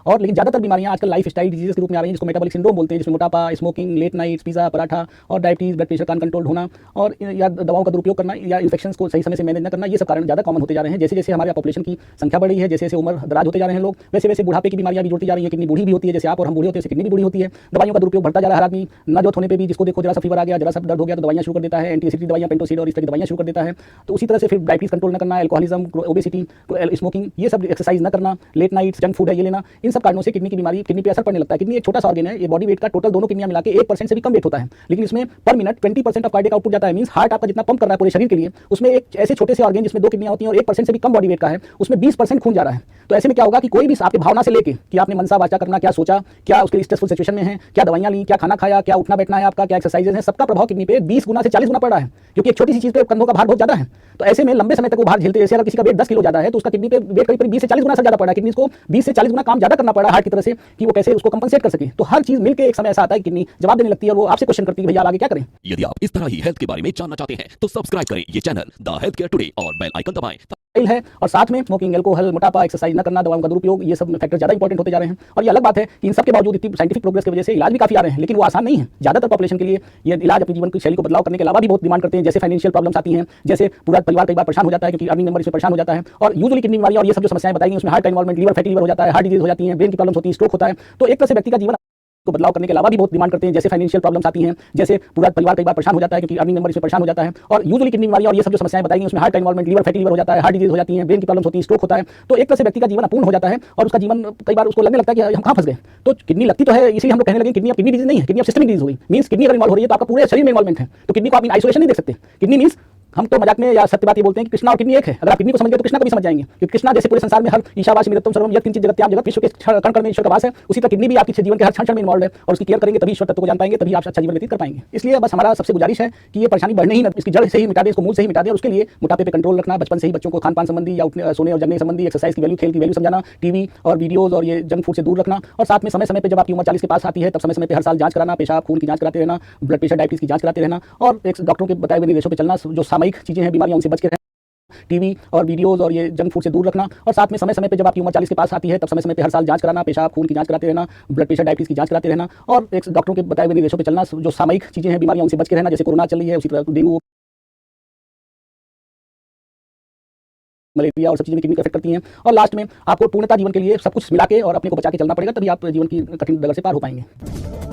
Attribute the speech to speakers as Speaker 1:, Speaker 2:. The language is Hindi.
Speaker 1: और लेकिन ज़्यादातर बीमारियां आजकल लाइफ स्टाइल डिजीज के रूप में आ रही हैं, जिसको मेटाबॉलिक सिंड्रोम बोलते हैं, जिसमें मोटापा, स्मोकिंग, लेट नाइट्स, पिज़्ज़ा, पराठा और डायबिटीज़, ब्लड प्रेशर का अनकंट्रोल्ड होना और या दवाओं का दुरुपयोग करना या इन्फेक्शंस को सही समय से मैनेज न करना, ये सब कारण ज़्यादा कॉमन होते जा रहे हैं। जैसे जैसे हमारे पॉपुलेशन की संख्या बढ़ी है, जैसे जैसे उम्र दराज होते जा रहे हैं लोग, वैसे वैसे बुढ़ापे की बीमारियां भी जुड़ती जा रही हैं। किडनी बूढ़ी भी होती है, जैसे आप और हम बूढ़े होते हैं, किडनी भी बूढ़ी होती है। दवाइयों का दुरुपयोग बढ़ता जा रहा है। हर आदमी नवजात होने पे भी जिसको देखो जरा सा फीवर आ गया, जरा सा दर्द हो गया तो दवाइयां शुरू कर देता है, एंटी एसिडिक दवाइयां, पेंटोसिड और इस तरह की दवाइयां शुरू कर देता है। तो उसी तरह से फिर डायबिटीज कंट्रोल न करना, एल्कोहलिज्म, ओबेसिटी, स्मोकिंग, ये सब, एक्सरसाइज न करना, लेट नाइट्स, जंक फूड है ये लेना, इन सब कारणों से किडनी की बीमारी, किडनी पे असर पड़ने लगता है। किडनी एक छोटा सा ऑर्गन है, ये बॉडी वेट का टोटल दोनों किडनियां मिला के 1% से भी कम वेट होता है, लेकिन इसमें पर मिनट 20% ऑफ कार्डियक आउटपुट जाता है। मींस हार्ट आपका जितना पंप कर रहा है पूरे शरीर के लिए, उसमें एक ऐसे छोटे से ऑर्गन जिसमें 2 किडनियां होती हैं और 1% से भी कम बॉडी वेट का है, उसमें 20% खून जा रहा है। तो ऐसे में क्या होगा कि कोई भी आपकी भावना से लेके कि आपने मनसा वाचा करना, क्या सोचा, क्या उसके स्ट्रेसफुल सिचुएशन में है, क्या दवाइयां ली, क्या खाना खाया, क्या उठना बैठना है आपका, क्या एक्सरसाइजेज है, सबका प्रभाव किडनी पे 20 गुना से 40 गुना पड़ रहा है, क्योंकि एक छोटी सी चीज पे कंधों का भार बहुत ज्यादा है। तो ऐसे में लंबे समय तक वो भार झेलते, जैसे अगर किसी का वेट 10 किलो ज्यादा है तो उसका किडनी पे वेट करीब 20 से 40 गुना से ज्यादा पड़ रहा है। किडनी को 20 से 40 गुना काम ज्यादा करना पड़ रहा है हार्ट की तरह से, कि वो कैसे उसको कंपनसेट कर सके। तो हर चीज मिलकर एक समय ऐसा आता है कि किडनी जवाब देने लगती है और वो आपसे क्वेश्चन करती है, भैया आगे क्या करें।
Speaker 2: यदि आप इस तरह ही हेल्थ के बारे में जानना चाहते हैं तो सब्सक्राइब करें ये channel the health care today और बेल आइकन दबाएं।
Speaker 1: है और साथ में स्मोकिंग, एल्कोहल, मोटापा, एक्सरसाइज न करना, दवाओं का दुरुपयोग, ये सब फैक्टर ज्यादा इंपॉर्टेंट होते जा रहे हैं। और ये अलग बात है कि इन सब के बावजूद इतनी साइंटिफिक प्रोग्रेस की वजह से इलाज भी काफी आ रहे हैं, लेकिन वो आसान नहीं है। ज्यादातर पॉपुलेशन के लिए ये इलाज अपनी जीवन की शैली को बदलाव करने के अलावा भी बहुत डिमांड करते हैं। जैसे फाइनेंशियल प्रॉब्लम्स आती हैं, जैसे पूरा परिवार कई बार परेशान हो जाता है क्योंकि अर्निंग मेंबर इसमें परेशान हो जाता है। और यूजुअली किडनी बीमारी और ये सब जो समस्याएं बताई गई उसमें हार्ट का इन्वॉल्वमेंट, लीवर, फैटी लीवर हो जाता है, हार्ट डिजीज हो जाती है, ब्रेन की प्रॉब्लम्स होती है, स्ट्रोक होता है। तो एक तरह से व्यक्ति का जीवन को बदलाव करने के अलावा भी बहुत डिमांड करते हैं। जैसे फाइनेंशियल प्रॉब्लम्स आती हैं, जैसे पूरा परिवार कई बार परेशान हो जाता है क्योंकि अर्निंग मेंबर इसमें परेशान हो जाता है। और यूजुअली किडनी बीमारी और ये सब जो समस्याएं बताई गई उसमें हार्ट का इन्वॉल्वमेंट, लीवर, फैटी लीवर हो जाता है, हार्ट डिजीज हो जाती है, ब्रेन की प्रॉब्लम्स होती है, स्ट्रोक होता है। तो एक तरह से व्यक्ति का जीवन अपूर्ण हो जाता है और उसका जीवन कई बार उसको लगने लगता है कि हम कहाँ फंस गए। तो किडनी लगती तो है, इसीलिए हम लोग कहने लगे किडनी अब किडनी डिजीज नहीं है, किडनी अब सिस्टमिक डिजीज हुई। मींस किडनी अगर इन्वॉल्व हो रही है तो आपका पूरे शरीर में इन्वॉल्वमेंट है। तो किडनी को आप आइसोलेशन नहीं देख सकते। किडनी मींस हम तो मजाक में या सत्य बात ये बोलते हैं कि कृष्णा और किडनी एक है। अगर आप किडनी को समझ गए तो कृष्णा को भी समझ जाएंगे, क्योंकि कृष्णा जैसे पूरे संसार में हर ईशावासी मिरत्तम सर्वम यत् किंचित जगत्याम जगत, विश्व के कण कण में ईश्वर का वास है, उसी तरह किडनी भी आपके जीवन के हर क्षण में इन्वॉल्व है और उसकी केयर करेंगे तभी ईश्वर तत्व को जान पाएंगे, तभी आप अच्छा जीवन व्यतीत कर पाएंगे। इसलिए बस हमारा सबसे गुजारिश है कि ये परेशानी बढ़ने ही न, इसकी जड़ से ही मिटा दे, इसको मूल से ही मिटा दे। और उसके लिए मोटापे पे कंट्रोल रखना, बचपन से ही बच्चों को खान पान संबंधी या सोने और जगने संबंधी, एक्सरसाइज की वैल्यू, खेल की वैल्यू समझाना, टीवी और वीडियोज और ये जंक फूड से दूर रखना। और साथ में समय समय पे जब आपकी उम्र 40 के पास आती है तब समय समय पे हर साल जांच कराना, पेशाब खून की जांच कराते रहना, ब्लड प्रेशर डायबिटीज की जांच कराते रहना और एक डॉक्टरों के बताए हुए निर्देशों पे चलना। जो सामयिक चीजें हैं, बीमारियां, उनसे बच के रहना, टीवी और वीडियोज और ये जंक फूड से दूर रखना। और साथ में समय समय पे जब आपकी उम्र 40 के पास आती है तब समय समय पे हर साल जांच कराना, पेशाब खून की जांच कराते रहना, ब्लड प्रेशर डायबिटीज की जांच कराते रहना और एक डॉक्टरों के बताए हुए निर्देशों पे चलना। जो सामयिक चीजें हैं, बीमारियां, उनसे बच के रहना, जैसे कोरोना चल रही है, उसी तरह डेंगू, मलेरिया और सब चीजें किडनी को अफेक्ट करती हैं। और लास्ट में आपको पूर्णता जीवन के लिए सब कुछ मिला के और अपने को बचा के चलना पड़ेगा, तभी आप जीवन की कठिन डगर से पार हो पाएंगे।